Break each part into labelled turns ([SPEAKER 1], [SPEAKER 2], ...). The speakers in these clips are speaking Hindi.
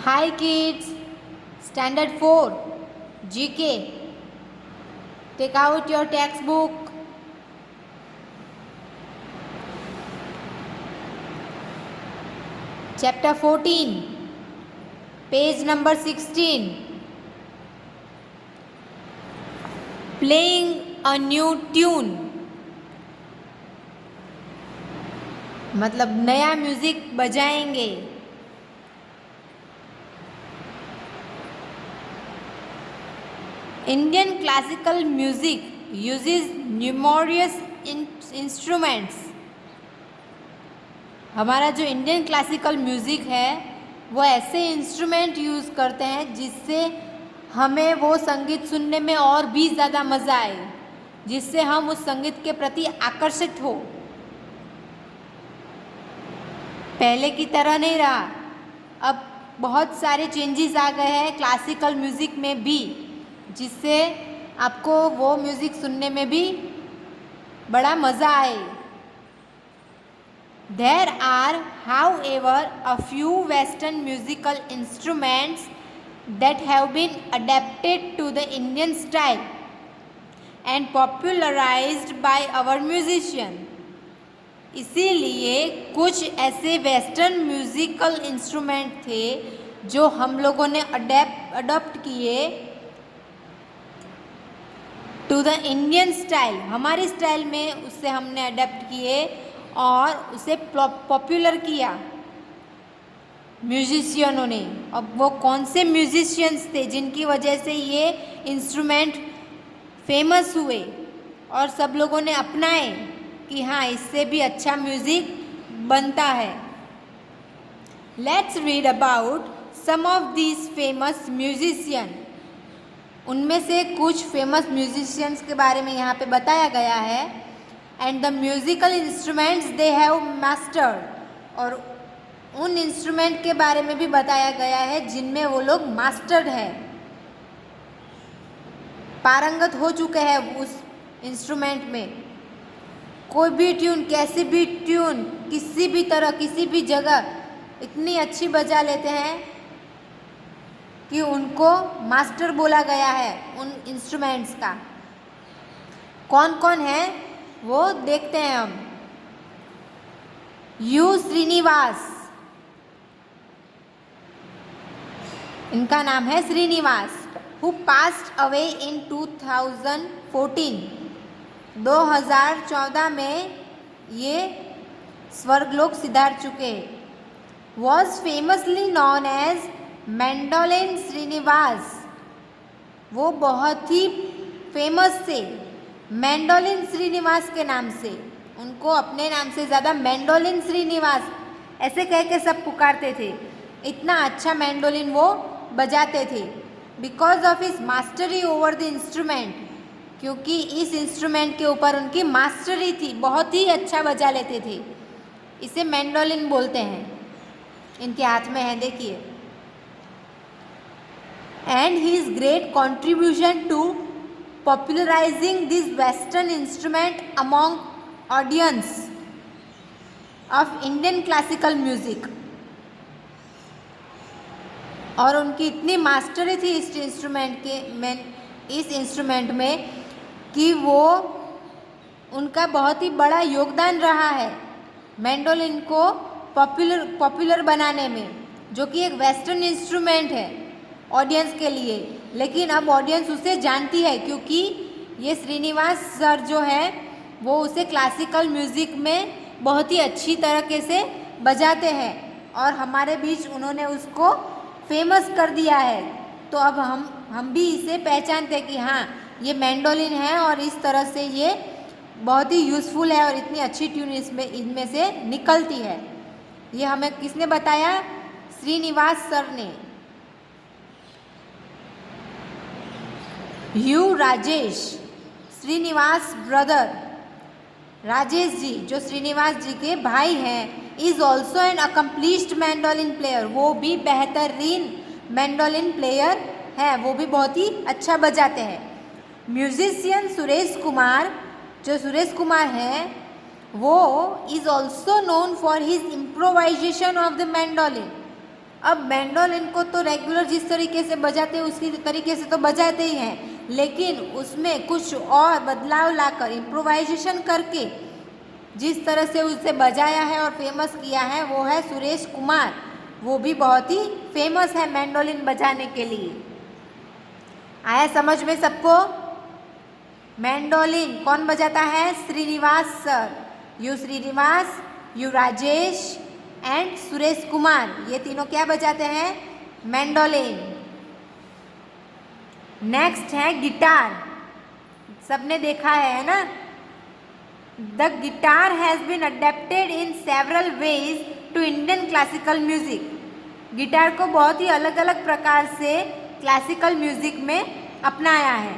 [SPEAKER 1] Hi kids, Standard 4, GK. Take out your textbook. Chapter 14, page number 16. Playing a new tune. मतलब नया म्यूजिक बजाएंगे. Indian classical music uses numerous instruments. हमारा जो इंडियन क्लासिकल म्यूज़िक है वो ऐसे इंस्ट्रूमेंट यूज़ करते हैं जिससे हमें वो संगीत सुनने में और भी ज़्यादा मज़ा आए, जिससे हम उस संगीत के प्रति आकर्षित हो. पहले की तरह नहीं रहा, अब बहुत सारे चेंजेस आ गए हैं क्लासिकल म्यूज़िक में भी, जिससे आपको वो म्यूज़िक सुनने में भी बड़ा मज़ा आए. There are, however, a few Western musical instruments that have been adapted to the Indian style and popularized by our musicians. इसीलिए कुछ ऐसे वेस्टर्न म्यूज़िकल इंस्ट्रूमेंट थे जो हम लोगों ने अडॉप्ट किए टू द इंडियन स्टाइल, हमारी स्टाइल में उससे हमने अडेप्ट किए और उसे पॉपुलर किया म्यूजिशियनों ने. अब वो कौन से म्यूजिशियंस थे जिनकी वजह से ये इंस्ट्रूमेंट फेमस हुए और सब लोगों ने अपनाए कि हाँ, इससे भी अच्छा म्यूज़िक बनता है. Let's read about some of these famous musician. उनमें से कुछ फेमस म्यूजिशियंस के बारे में यहाँ पे बताया गया है. And the musical instruments they have mastered, और उन इंस्ट्रूमेंट के बारे में भी बताया गया है जिनमें वो लोग मास्टर्ड है, पारंगत हो चुके हैं उस इंस्ट्रूमेंट में. कोई भी ट्यून, कैसी भी ट्यून, किसी भी तरह, किसी भी जगह इतनी अच्छी बजा लेते हैं कि उनको मास्टर बोला गया है उन इंस्ट्रूमेंट्स का. कौन कौन है वो देखते हैं हम. यू श्रीनिवास, इनका नाम है Srinivas, who passed away in 2014. 2014 में ये स्वर्गलोक सिधार चुके. Was famously known as mandolin Srinivas. वो बहुत ही फेमस थे मैंडोलिन श्रीनिवास के नाम से. उनको अपने नाम से ज़्यादा मैंडोलिन श्रीनिवास ऐसे कह के सब पुकारते थे. इतना अच्छा मैंडोलिन वो बजाते थे. Because of his mastery over the instrument, क्योंकि इस इंस्ट्रूमेंट के ऊपर उनकी मास्टरी थी, बहुत ही अच्छा बजा लेते थे. इसे मैंडोलिन बोलते हैं. इनके हाथ में है, देखिए. And his great contribution to popularizing this Western instrument among audience of Indian classical music. और उनकी इतनी मास्टरी थी इस इंस्ट्रूमेंट में कि वो उनका बहुत ही बड़ा योगदान रहा है मैंडोलिन को पॉपुलर बनाने में, जो कि एक वेस्टर्न इंस्ट्रूमेंट है ऑडियंस के लिए. लेकिन अब ऑडियंस उसे जानती है क्योंकि ये श्रीनिवास सर जो है वो उसे क्लासिकल म्यूज़िक में बहुत ही अच्छी तरीके से बजाते हैं और हमारे बीच उन्होंने उसको फेमस कर दिया है. तो अब हम भी इसे पहचानते हैं कि हाँ, ये मैंडोलिन है और इस तरह से ये बहुत ही यूज़फुल है और इतनी अच्छी ट्यून इनमें से निकलती है. ये हमें किसने बताया? श्रीनिवास सर ने. यू राजेश, श्रीनिवास ब्रदर, राजेश जी जो श्रीनिवास जी के भाई हैं, is also an accomplished mandolin player. वो भी बेहतरीन मैंडोलिन प्लेयर है, वो भी बहुत ही अच्छा बजाते हैं. म्यूजिशियन सुरेश कुमार, जो सुरेश कुमार हैं, वो is also known for his improvisation of the mandolin. अब मैंडोलिन को तो रेगुलर जिस तरीके से बजाते हैं उसी तरीके से तो बजाते ही हैं, लेकिन उसमें कुछ और बदलाव लाकर इम्प्रोवाइजेशन करके जिस तरह से उसे बजाया है और फेमस किया है वो है सुरेश कुमार। वो भी बहुत ही फेमस है मैंडोलिन बजाने के लिए। आया समझ में सबको? मैंडोलिन कौन बजाता है? Srinivas sir. U Srinivas, U Rajesh and Suresh Kumar, ये तीनों क्या बजाते हैं? मैंडोलिन। नेक्स्ट है गिटार। सबने देखा है ना? The guitar has been adapted in several ways to Indian classical music. Guitar को बहुत ही अलग अलग प्रकार से क्लासिकल म्यूजिक में अपनाया है।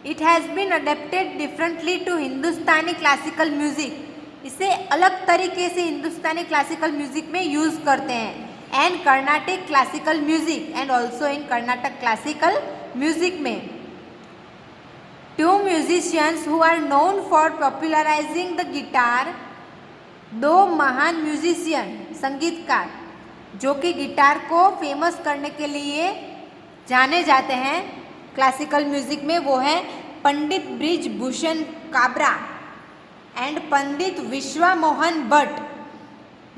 [SPEAKER 1] It has been adapted differently to Hindustani classical music. इसे अलग तरीके से हिंदुस्तानी क्लासिकल म्यूजिक में यूज़ करते हैं। And Carnatic classical music and also in Karnataka classical music में। Two musicians who are known for popularising the guitar, दो महान म्यूजिशियन संगीतकार जो कि गिटार को फेमस करने के लिए जाने जाते हैं क्लासिकल म्यूजिक में, वो है पंडित बृजभूषण काबरा एंड पंडित विश्वा मोहन भट्ट।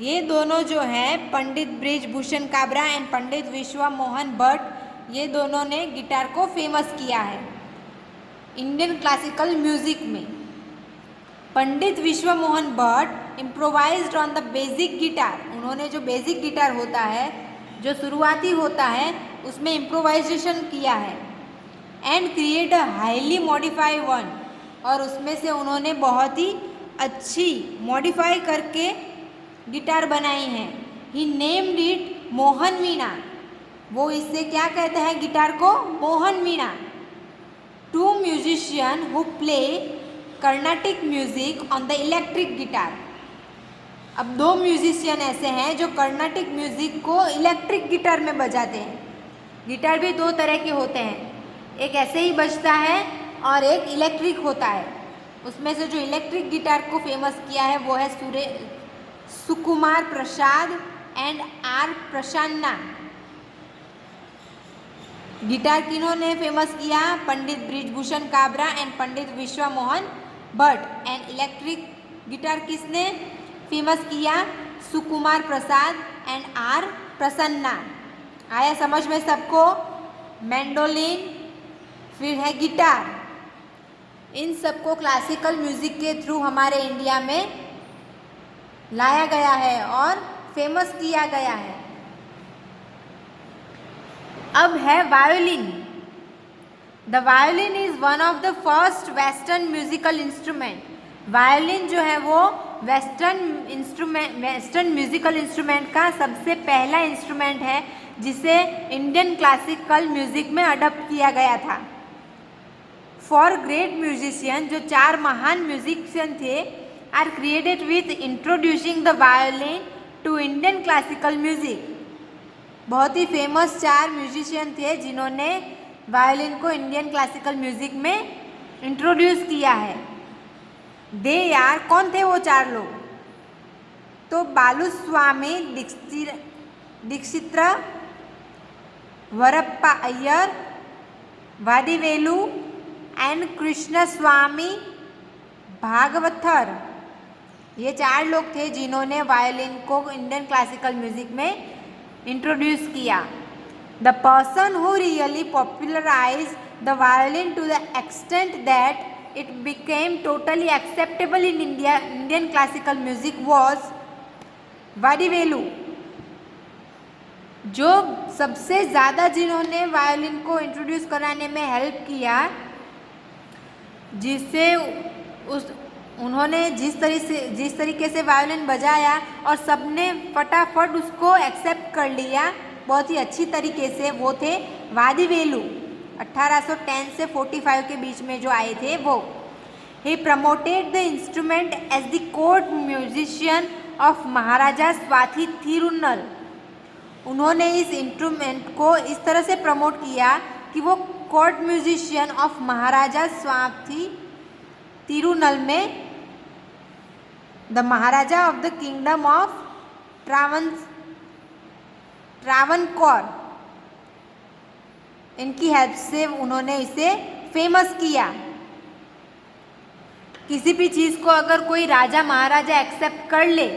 [SPEAKER 1] ये दोनों जो हैं पंडित बृजभूषण काबरा एंड पंडित विश्वा मोहन भट्ट, ये दोनों ने गिटार को फेमस किया है इंडियन क्लासिकल म्यूजिक में। पंडित Vishwa Mohan Bhatt improvised on the basic guitar. उन्होंने जो बेसिक गिटार होता है, जो शुरुआती होता है, उसमें इम्प्रोवाइजेशन किया है। And create a highly modify one, और उसमें से उन्होंने बहुत ही अच्छी मॉडिफाई करके गिटार बनाई हैं। He named it Mohan Veena. वो इससे क्या कहते हैं गिटार को? Mohan Veena. Two musician who play Carnatic music on the electric guitar. अब दो म्यूजिशियन ऐसे हैं जो कर्नाटिक म्यूजिक को इलेक्ट्रिक गिटार में बजाते हैं। गिटार भी दो तरह के होते हैं, एक ऐसे ही बजता है और एक इलेक्ट्रिक होता है। उसमें से जो इलेक्ट्रिक गिटार को फेमस किया है वो है Sukumar Prasad and R Prasanna. Guitar किन्होंने फेमस किया? Pandit Brijbhushan Kabra and Pandit Vishwa Mohan Bhatt. And electric guitar किसने फेमस किया? Sukumar Prasad and R Prasanna. आया समझ में सबको? मैंडोलिन, फिर है गिटार, इन सबको क्लासिकल म्यूजिक के थ्रू हमारे इंडिया में लाया गया है और फेमस किया गया है। अब है violin. The violin is one of the first western musical instrument. Violin जो है वो वेस्टर्न म्यूजिकल इंस्ट्रूमेंट का सबसे पहला इंस्ट्रूमेंट है जिसे इंडियन क्लासिकल म्यूजिक में अडॉप्ट किया गया था। फॉर ग्रेट म्यूजिशियन, जो चार महान म्यूजिशियन थे, are created with introducing the violin to Indian classical music. बहुत ही फेमस चार म्यूजिशियन थे जिन्होंने वायोलिन को इंडियन क्लासिकल म्यूजिक में इंट्रोड्यूस किया है। दे यार, कौन थे वो चार लोग? तो बालुस्वामी दीक्षित्र, वरप्पा अय्यर, वादिवेलु एंड कृष्ण स्वामी भागवथर। ये चार लोग थे जिन्होंने वायोलिन को इंडियन क्लासिकल म्यूजिक में इंट्रोड्यूस किया। The person who really popularise the violin to the extent that it became totally acceptable in Indian classical music was Vadivelu. जो सबसे ज़्यादा जिन्होंने वायोलिन को इंट्रोड्यूस कराने में हेल्प किया, जिससे उन्होंने जिस तरीके से वायोलिन बजाया और सबने फटाफट उसको एक्सेप्ट कर लिया बहुत ही अच्छी तरीके से, वो थे वादिवेलु। 1810 से 45 के बीच में जो आए थे वो। He promoted the instrument as the court musician of Maharaja Swathi Thirunal. उन्होंने इस इंस्ट्रूमेंट को इस तरह से प्रमोट किया कि वो court musician of Maharaja Swathi Tirunal में, the Maharaja of the kingdom of Travancore, इनकी हेल्प से उन्होंने इसे फेमस किया। किसी भी चीज़ को अगर कोई राजा महाराजा एक्सेप्ट कर ले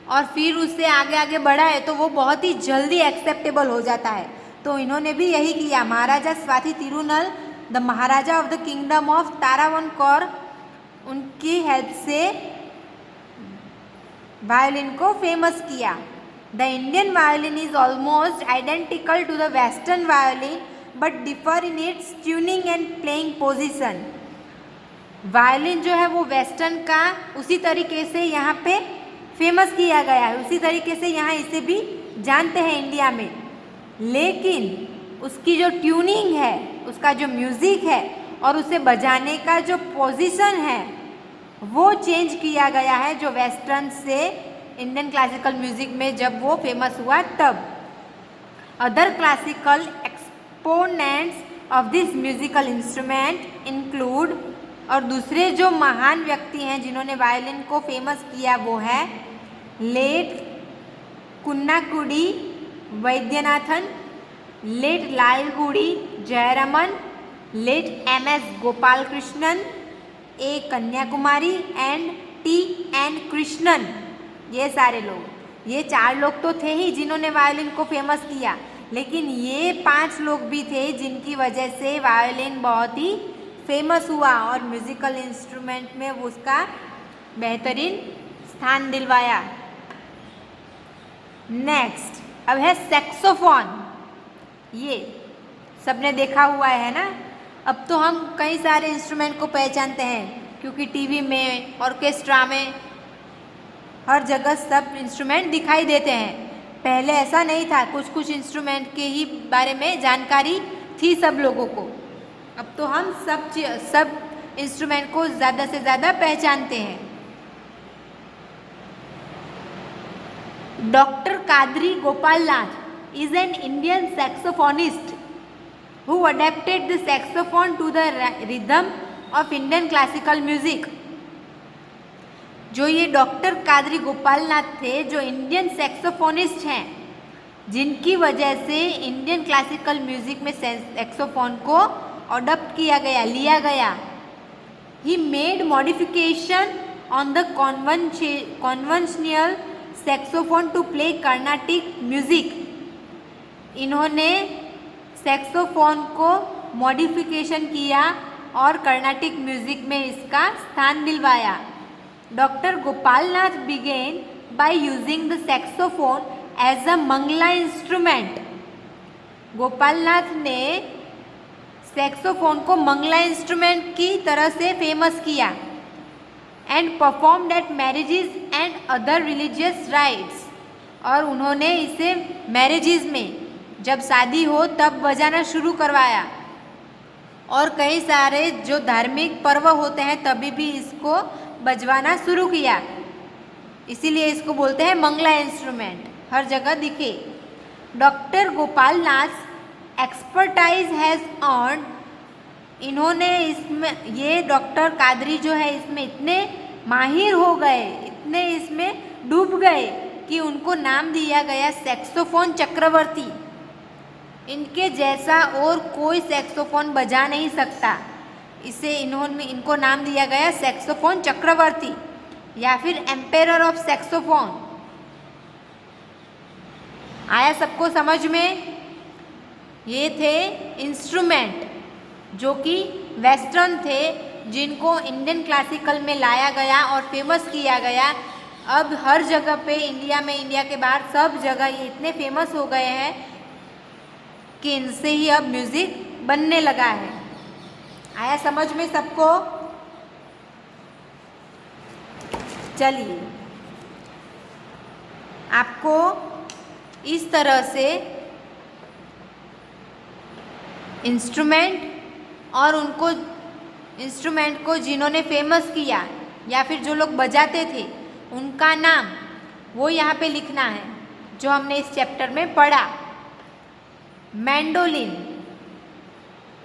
[SPEAKER 1] और फिर उससे आगे आगे बढ़ाए तो वो बहुत ही जल्दी एक्सेप्टेबल हो जाता है। तो इन्होंने भी यही किया। Maharaja Swathi Thirunal, the Maharaja of the kingdom of Travancore, उनकी हेल्प से वायोलिन को फेमस किया। The Indian violin is almost identical to the western violin but differ in its tuning and playing position. Violin जो है वो वेस्टर्न का उसी तरीके से यहाँ पे फेमस किया गया है, उसी तरीके से यहाँ इसे भी जानते हैं इंडिया में, लेकिन उसकी जो ट्यूनिंग है, उसका जो म्यूज़िक है और उसे बजाने का जो पोजीशन है वो चेंज किया गया है, जो वेस्टर्न से इंडियन क्लासिकल म्यूज़िक में जब वो फेमस हुआ तब। Other classical exponents of this musical instrument include, और दूसरे जो महान व्यक्ति हैं जिन्होंने वायलिन को फेमस किया वो है late Kunnakudi Vaidyanathan, late Lalgudi Jayaraman, late M S. Gopala Krishnan, A. Kanyakumari and T N. Krishnan. ये सारे लोग, ये 4 लोग तो थे ही जिन्होंने वायलिन को फेमस किया, लेकिन ये 5 लोग भी थे जिनकी वजह से वायलिन बहुत ही फेमस हुआ और म्यूज़िकल इंस्ट्रूमेंट में उसका बेहतरीन स्थान दिलवाया। नेक्स्ट अब है सैक्सोफोन। ये सबने देखा हुआ है ना। अब तो हम कई सारे इंस्ट्रूमेंट को पहचानते हैं क्योंकि टीवी में, ऑर्केस्ट्रा में, हर जगह सब इंस्ट्रूमेंट दिखाई देते हैं। पहले ऐसा नहीं था, कुछ कुछ इंस्ट्रूमेंट के ही बारे में जानकारी थी सब लोगों को। अब तो हम सब इंस्ट्रूमेंट को ज़्यादा से ज़्यादा पहचानते हैं। Doctor Kadri Gopalnath is an Indian saxophonist who adapted the saxophone to the rhythm of Indian classical music। जो ये डॉक्टर कादरी गोपालनाथ थे, जो इंडियन सैक्सोफोनिस्ट हैं, जिनकी वजह से इंडियन क्लासिकल म्यूजिक में सैक्सोफोन को अडॉप्ट किया गया, लिया गया। He made modification on the conventional saxophone to play Carnatic music. इन्होंने सैक्सोफोन को मॉडिफिकेशन किया और कर्नाटिक म्यूजिक में इसका स्थान दिलवाया। Doctor Gopalnath began by using the saxophone as a mangala instrument. Gopalnath ने सैक्सोफोन को मंगला इंस्ट्रूमेंट की तरह से फेमस किया and performed eight marriages and other religious rights. और उन्होंने इसे मैरिजेस में, जब शादी हो तब बजाना शुरू करवाया, और कई सारे जो धार्मिक पर्व होते हैं तभी भी इसको बजवाना शुरू किया। इसीलिए इसको बोलते हैं मंगला इंस्ट्रूमेंट, हर जगह दिखे। Doctor Gopalnath expertise has earn, इन्होंने इसमें, ये डॉक्टर कादरी जो है इसमें इतने माहिर हो गए, इतने इसमें डूब गए कि उनको नाम दिया गया सैक्सोफोन चक्रवर्ती। इनके जैसा और कोई सैक्सोफोन बजा नहीं सकता, इसे इनको नाम दिया गया सैक्सोफोन चक्रवर्ती या फिर एम्पेरर ऑफ सैक्सोफोन। आया सबको समझ में? ये थे इंस्ट्रूमेंट जो कि वेस्टर्न थे, जिनको इंडियन क्लासिकल में लाया गया और फेमस किया गया। अब हर जगह पे इंडिया में, इंडिया के बाहर सब जगह ये इतने फेमस हो गए हैं कि इनसे ही अब म्यूज़िक बनने लगा है। आया समझ में सबको? चलिए, आपको इस तरह से इंस्ट्रूमेंट और उनको इंस्ट्रूमेंट को जिन्होंने फेमस किया या फिर जो लोग बजाते थे उनका नाम वो यहाँ पे लिखना है जो हमने इस चैप्टर में पढ़ा। मैंडोलिन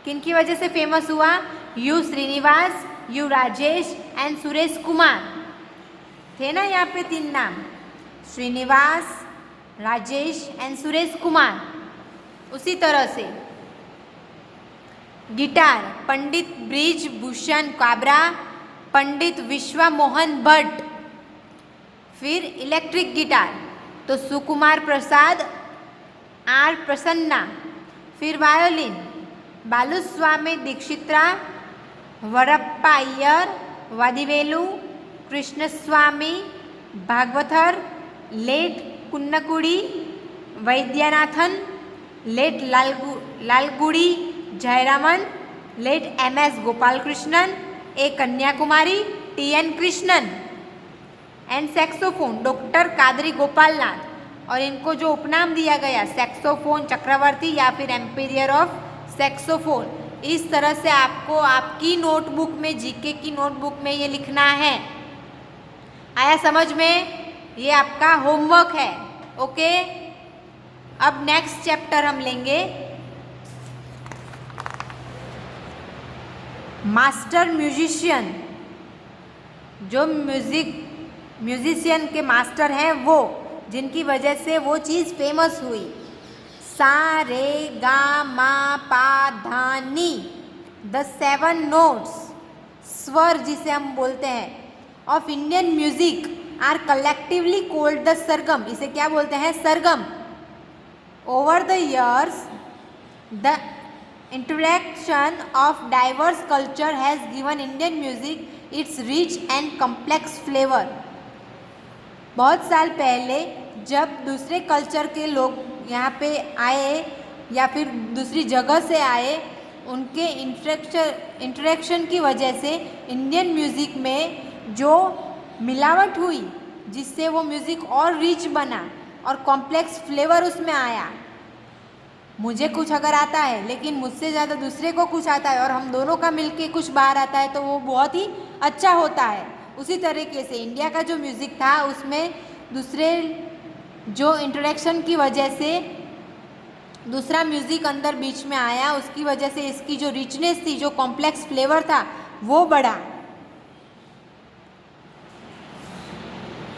[SPEAKER 1] किन की वजह से फेमस हुआ? U Srinivas, U Rajesh and Suresh Kumar थे ना यहाँ पे 3 नाम। श्रीनिवास, राजेश एंड सुरेश कुमार। उसी तरह से गिटार पंडित ब्रिज भूषण काबरा, पंडित विश्वा मोहन भट्ट। फिर इलेक्ट्रिक गिटार तो सुकुमार प्रसाद, आर प्रसन्ना। फिर violin Baluswami Dikshitar, Varappa Iyer, Vadivelu, Krishnaswami Bhagavathar, late Kunnakudi Vaidyanathan, late Lalgudi Jayaraman, late M S. Gopalakrishnan, A Kanyakumari, T N. Krishnan. And saxophone doctor Kadri Gopalnath. और इनको जो उपनाम दिया गया सैक्सोफोन चक्रवर्ती या फिर एम्पीरियर ऑफ सैक्सोफोन। इस तरह से आपको आपकी नोटबुक में, जीके की नोटबुक में ये लिखना है। आया समझ में? ये आपका होमवर्क है। ओके, अब नेक्स्ट चैप्टर हम लेंगे मास्टर म्यूजिशियन। जो म्यूजिशियन के मास्टर हैं वो, जिनकी वजह से वो चीज़ फेमस हुई। सा रे गा मा पा धा नी, द 7 नोट्स, स्वर जिसे हम बोलते हैं, of Indian music are collectively called the sargam. इसे क्या बोलते हैं? सरगम। Over the years the interaction of diverse culture has given Indian music its rich and complex flavor। बहुत साल पहले जब दूसरे कल्चर के लोग यहाँ पे आए या फिर दूसरी जगह से आए, उनके इंटरेक्शन की वजह से इंडियन म्यूज़िक में जो मिलावट हुई, जिससे वो म्यूज़िक और रिच बना और कॉम्प्लेक्स फ्लेवर उसमें आया। मुझे कुछ अगर आता है लेकिन मुझसे ज़्यादा दूसरे को कुछ आता है और हम दोनों का मिलके कुछ बाहर आता है तो वो बहुत ही अच्छा होता है। उसी तरीके से इंडिया का जो म्यूज़िक था उसमें दूसरे जो इंटरेक्शन की वजह से दूसरा म्यूज़िक अंदर बीच में आया, उसकी वजह से इसकी जो रिचनेस थी, जो कॉम्प्लेक्स फ्लेवर था, वो बढ़ा।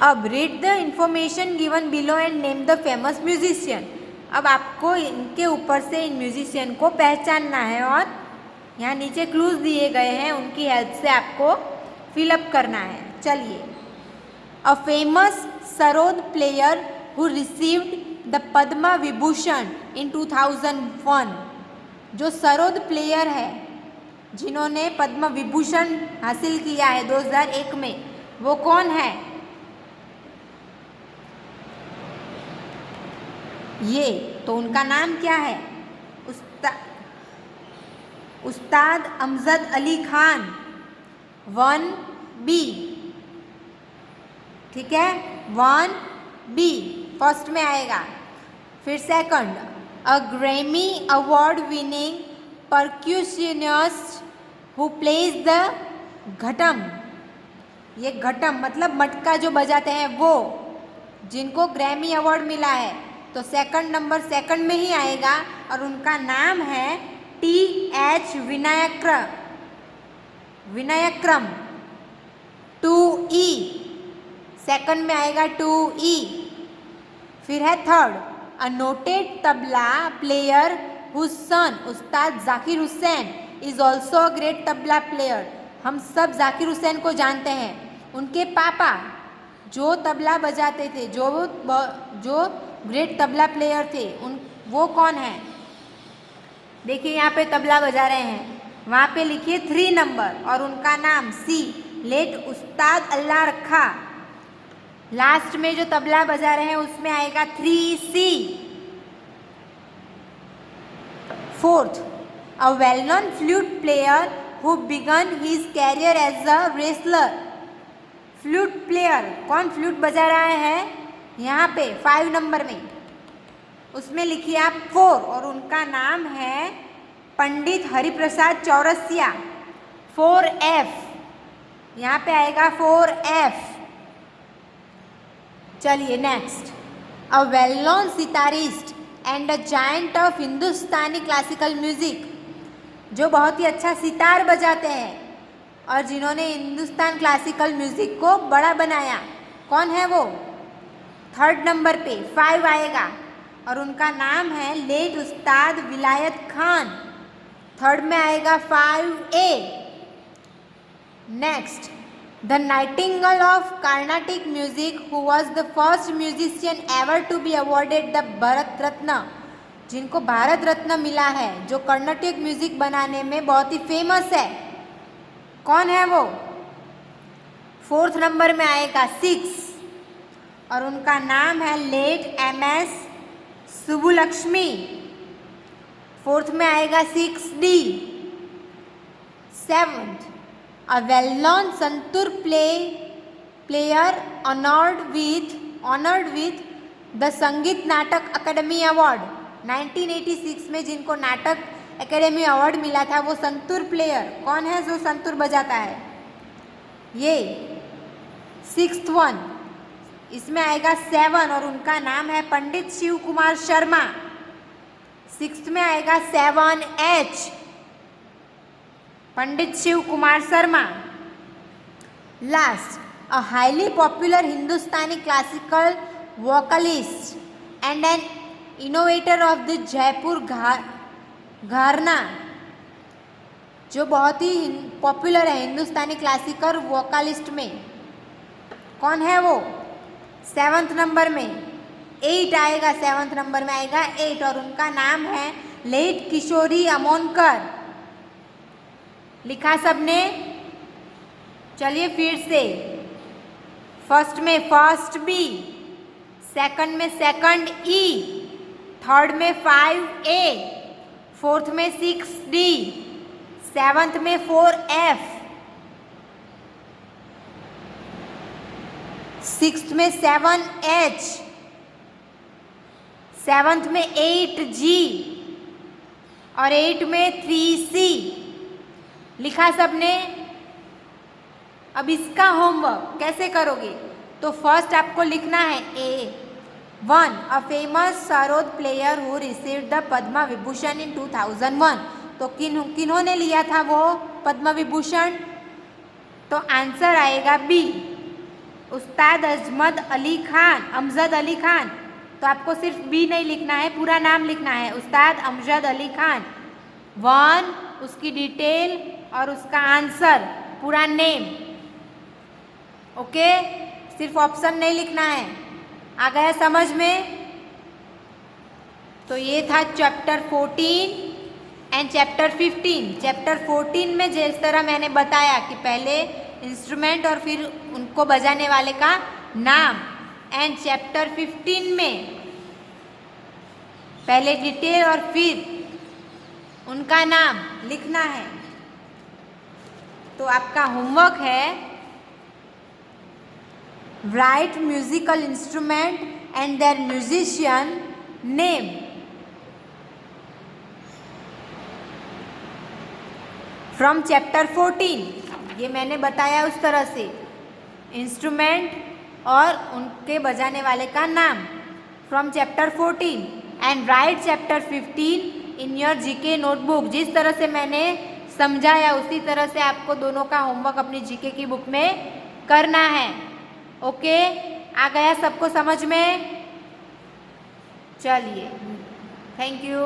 [SPEAKER 1] अब read the information given below and name the famous musician. अब आपको इनके ऊपर से इन म्यूजिशियन को पहचानना है और यहाँ नीचे क्लूज दिए गए हैं, उनकी हेल्प से आपको फिलअप करना है। चलिए, a famous sarod player who received the Padma Vibhushan in 2001। जो सरोद प्लेयर है जिन्होंने पद्म विभूषण हासिल किया है 2001 में, वो कौन है? ये तो उनका नाम क्या है? उस्ताद अमजद अली खान, 1B। ठीक है, 1B फर्स्ट में आएगा। फिर second, a Grammy award winning percussionist who plays the ghatam. ये घटम मतलब मटका जो बजाते हैं वो, जिनको ग्रैमी अवार्ड मिला है, तो सेकंड नंबर सेकंड में ही आएगा और उनका नाम है T.H. विनायक्रम 2E। सेकंड में आएगा 2E। फिर है third, a noted tabla player whose sun Ustad Zakir Hussain is also a great tabla player. हम सब जाकिर हुसैन को जानते हैं। उनके पापा जो तबला बजाते थे, जो ग्रेट तबला प्लेयर थे, वो कौन है? देखिए यहाँ पे तबला बजा रहे हैं, वहाँ पे लिखिए 3 नंबर और उनका नाम C, लेट उस्ताद अल्लाह रखा। लास्ट में जो तबला बजा रहे हैं उसमें आएगा 3C। Fourth, a well known flute player who began his career as a wrestler. Flute player कौन फ्लूट बजा रहा है? यहाँ पे 5 नंबर में, उसमें लिखिए आप 4 और उनका नाम है पंडित हरिप्रसाद चौरसिया, 4F। यहाँ पे आएगा 4F। चलिए next, a well known sitarist and a giant of Hindustani classical music. जो बहुत ही अच्छा सितार बजाते हैं और जिन्होंने हिंदुस्तान क्लासिकल म्यूजिक को बड़ा बनाया, कौन है वो? थर्ड नंबर पे 5 आएगा और उनका नाम है लेट उस्ताद विलायत खान। थर्ड में आएगा 5A। Next, the nightingale of Carnatic music who was the first musician ever to be awarded the Bharat Ratna, जिनको भारत रत्न मिला है, जो कर्नाटिक म्यूजिक बनाने में बहुत ही फेमस है, कौन है वो? फोर्थ नंबर में आएगा 6 और उनका नाम है लेट MS सुबुलक्ष्मी। फोर्थ में आएगा 6D। Seventh, a well-known santoor player honored with the संगीत नाटक अकेडमी अवार्ड 1986 में, जिनको नाटक अकेडमी अवार्ड मिला था, वो संतूर प्लेयर कौन है जो संतूर बजाता है? ये 6th वन, इसमें आएगा 7 और उनका नाम है पंडित शिव कुमार शर्मा। 6th में आएगा 7H, Pandit Shiv Kumar Sharma. Last, a highly popular Hindustani classical vocalist and an innovator of the Jaipur gharana, जो बहुत ही पॉपुलर है हिंदुस्तानी क्लासिकल वोकलिस्ट में, कौन है वो? 7th नंबर में 8 आएगा। 7th नंबर में आएगा 8 और उनका नाम है लेट किशोरी अमोनकर। लिखा सबने? चलिए फिर से, फर्स्ट में फर्स्ट B, सेकंड में सेकंड E, थर्ड में 5A, फोर्थ में 6D, सेवंथ में 4F, सिक्स्थ में 7H, सेवंथ में 8G और 8 में 3C। लिखा सबने? अब इसका होमवर्क कैसे करोगे? तो फर्स्ट आपको लिखना है A1, a famous sarod player who received the Padma Vibhushan in 2001। तो किन्होंने लिया था वो पद्म विभूषण? तो आंसर आएगा B, उस्ताद अमजद अली खान। तो आपको सिर्फ B नहीं लिखना है, पूरा नाम लिखना है, उस्ताद अमजद अली खान। 1, उसकी डिटेल और उसका आंसर, पूरा नेम। ओके, सिर्फ ऑप्शन नहीं लिखना है। आ गया समझ में? तो ये था चैप्टर 14 एंड चैप्टर 15। चैप्टर 14 में जिस तरह मैंने बताया कि पहले इंस्ट्रूमेंट और फिर उनको बजाने वाले का नाम, एंड चैप्टर 15 में पहले डिटेल और फिर उनका नाम लिखना है। तो आपका होमवर्क है write musical instrument and their musician name. From chapter 14, ये मैंने बताया उस तरह से, इंस्ट्रूमेंट और उनके बजाने वाले का नाम from chapter 14 and right chapter 15 in your GK notebook. जिस तरह से मैंने समझाया उसी तरह से आपको दोनों का होमवर्क अपनी जीके की बुक में करना है। ओके, आ गया सबको समझ में? चलिए, थैंक यू।